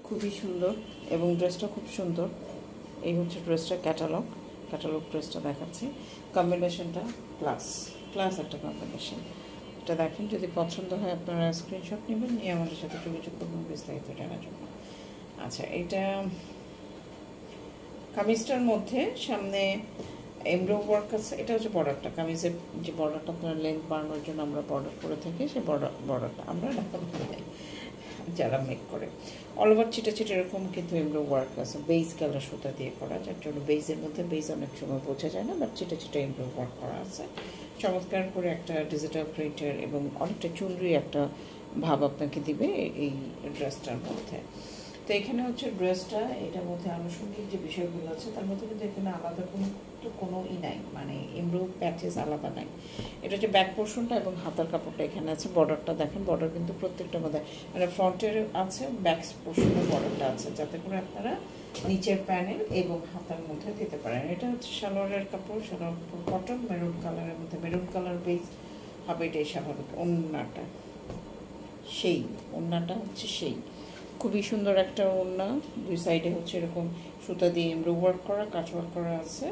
খুবই সুন্দর এবং ড্রেসটা খুব সুন্দর। এই হচ্ছে ড্রেসটা ক্যাটালগ ড্রেসটা দেখাচ্ছি। কম্বিনেশনটা ক্লাস একটা কম্বিনেশন। এটা দেখেন, যদি পছন্দ হয় আপনারা স্ক্রিনশট নেবেন, নিয়ে আমাদের সাথে যোগাযোগ করবেন বিস্তারিত জানার জন্য। আচ্ছা, এটা কামিজটার মধ্যে সামনে এমব্রো ওয়ার্ক আছে। এটা হচ্ছে বর্ডারটা, কামিজের যে বর্ডারটা আপনার লেন্থ বাড়ানোর জন্য আমরা বর্ডার করে থাকি, সেই বর্ডারটা আমরা ঢাকা বানাই যারা মেক করে। অল ওভার ছিটে এরকম কিন্তু এমব্রো ওয়ার্ক আছে, বেজ কালার সুতা দিয়ে করা, যার জন্য বেজের মধ্যে বেজ অনেক সময় বোঝা যায় না, বাট ছিটে এমব্রো ওয়ার্ক করা আছে। চমৎকার করে একটা ডিজিটাল প্রিন্টার এবং অনেকটা চুনরি একটা ভাব আপনাকে দিবে এই ড্রেসটার মধ্যে। তো এখানে হচ্ছে ড্রেসটা, এটার মধ্যে আনুষঙ্গিক যে বিষয়গুলো আছে তার মধ্যে কিন্তু এখানে আলাদা কোনো নাই, মানে এমব্রো প্যাচেস আলাদা নাই। এটা হচ্ছে ব্যাক পোর্শনটা এবং হাতার কাপড়টা এখানে আছে। বর্ডারটা দেখেন, বর্ডার কিন্তু প্রত্যেকটা মধ্যে মানে ফ্রন্টের আছে, ব্যাক পোর্শনের বর্ডারটা আছে, যাতে করে আপনারা নিচের প্যানেল এবং হাতার মধ্যে দিতে পারেন। এটা হচ্ছে সালোয়ারের কাপড়, সালোয়ার কাপড় কটন, মেরুন কালারের মধ্যে, মেরুন কালার বেস হবে, এটাই স্বাভাবিক। ওড়নাটা হচ্ছে সেই খুবই সুন্দর একটা ওড়না। দুই সাইডে হচ্ছে এরকম সুতা দিয়ে এমব্রো ওয়ার্ক করা, কাজ ওয়ার্ক করা আছে,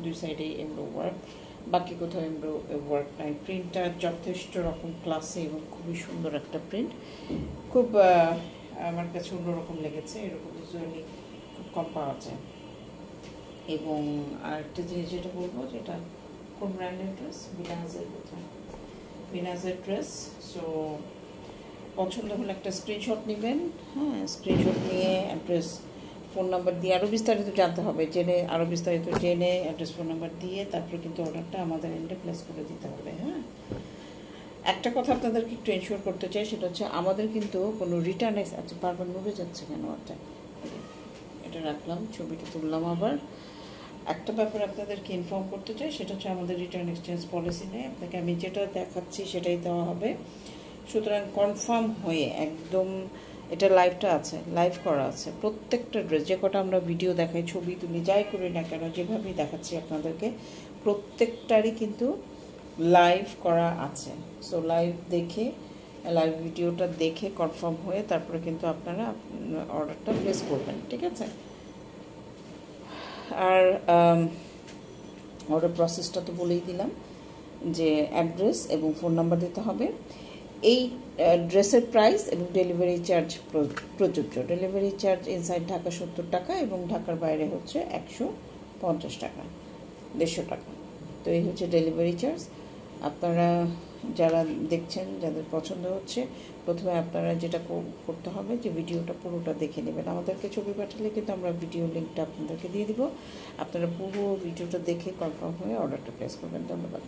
দুই সাইডে এমব্রো ওয়ার্ক, বাকি কোথাও এমব্রো ওয়ার্ক নাই। প্রিন্টটা যথেষ্ট রকম ক্লাসে এবং খুবই সুন্দর একটা প্রিন্ট। খুব আমার কাছে অন্যরকম লেগেছে, এরকম ভিজুয়ালি খুব কম পাওয়া যায়। এবং আরেকটা জিনিস যেটা বলবো, যেটা কোন ব্র্যান্ডের ড্রেস, বিনাজের ড্রেস। সো পছন্দ হলে একটা স্ক্রিনশট নেবেন, হ্যাঁ, স্ক্রিনশট নিয়ে অ্যাড্রেস ফোন নাম্বার দিয়ে আরও বিস্তারিত জানতে হবে, জেনে অ্যাড্রেস ফোন নাম্বার দিয়ে তারপরে কিন্তু অর্ডারটা আমাদের এন্ডে প্লেস করে দিতে হবে। হ্যাঁ, একটা কথা আপনাদেরকে একটু এনশিওর করতে চাই, সেটা হচ্ছে আমাদের কিন্তু কোনো রিটার্ন আছে। বারবার নড়ে যাচ্ছে কেন? এটা রাখলাম, ছবিটা তুললাম। আবার একটা ব্যাপার আপনাদেরকে ইনফর্ম করতে চাই, সেটা হচ্ছে আমাদের রিটার্ন এক্সচেঞ্জ পলিসি নেই। আপনাকে আমি যেটা দেখাচ্ছি সেটাই দেওয়া হবে। সুতরাং কনফার্ম হয়ে একদম, এটা লাইভ করা আছে, প্রত্যেকটা ড্রেস যে কটা আমরা ভিডিও দেখাই, ছবি তুলি, যাই করি না কেন, যেভাবেই দেখাচ্ছি আপনাদেরকে, প্রত্যেকটারই কিন্তু লাইভ করা আছে। সো লাইভ ভিডিওটা দেখে কনফার্ম হয়ে তারপরে কিন্তু আপনারা অর্ডারটা প্লেস করবেন, ঠিক আছে? আর অর্ডার প্রসেসটা তো বলেই দিলাম, যে অ্যাড্রেস এবং ফোন নাম্বার দিতে হবে। এই ড্রেসের প্রাইস এবং ডেলিভারি চার্জ প্রযোজ্য। ডেলিভারি চার্জ ইনসাইড ঢাকা 70 টাকা এবং ঢাকার বাইরে হচ্ছে 150 টাকা, 150 টাকা। তো এই হচ্ছে ডেলিভারি চার্জ। আপনারা যারা দেখছেন, যাদের পছন্দ হচ্ছে, প্রথমে আপনারা যেটা করতে হবে, যে ভিডিওটা পুরোটা দেখে নেবেন। আমাদেরকে ছবি পাঠালে কিন্তু আমরা ভিডিও লিঙ্কটা আপনাদেরকে দিয়ে দিব। আপনারা পুরো ভিডিওটা দেখে কনফার্ম হয়ে অর্ডারটা প্লেস করবেন। ধন্যবাদ।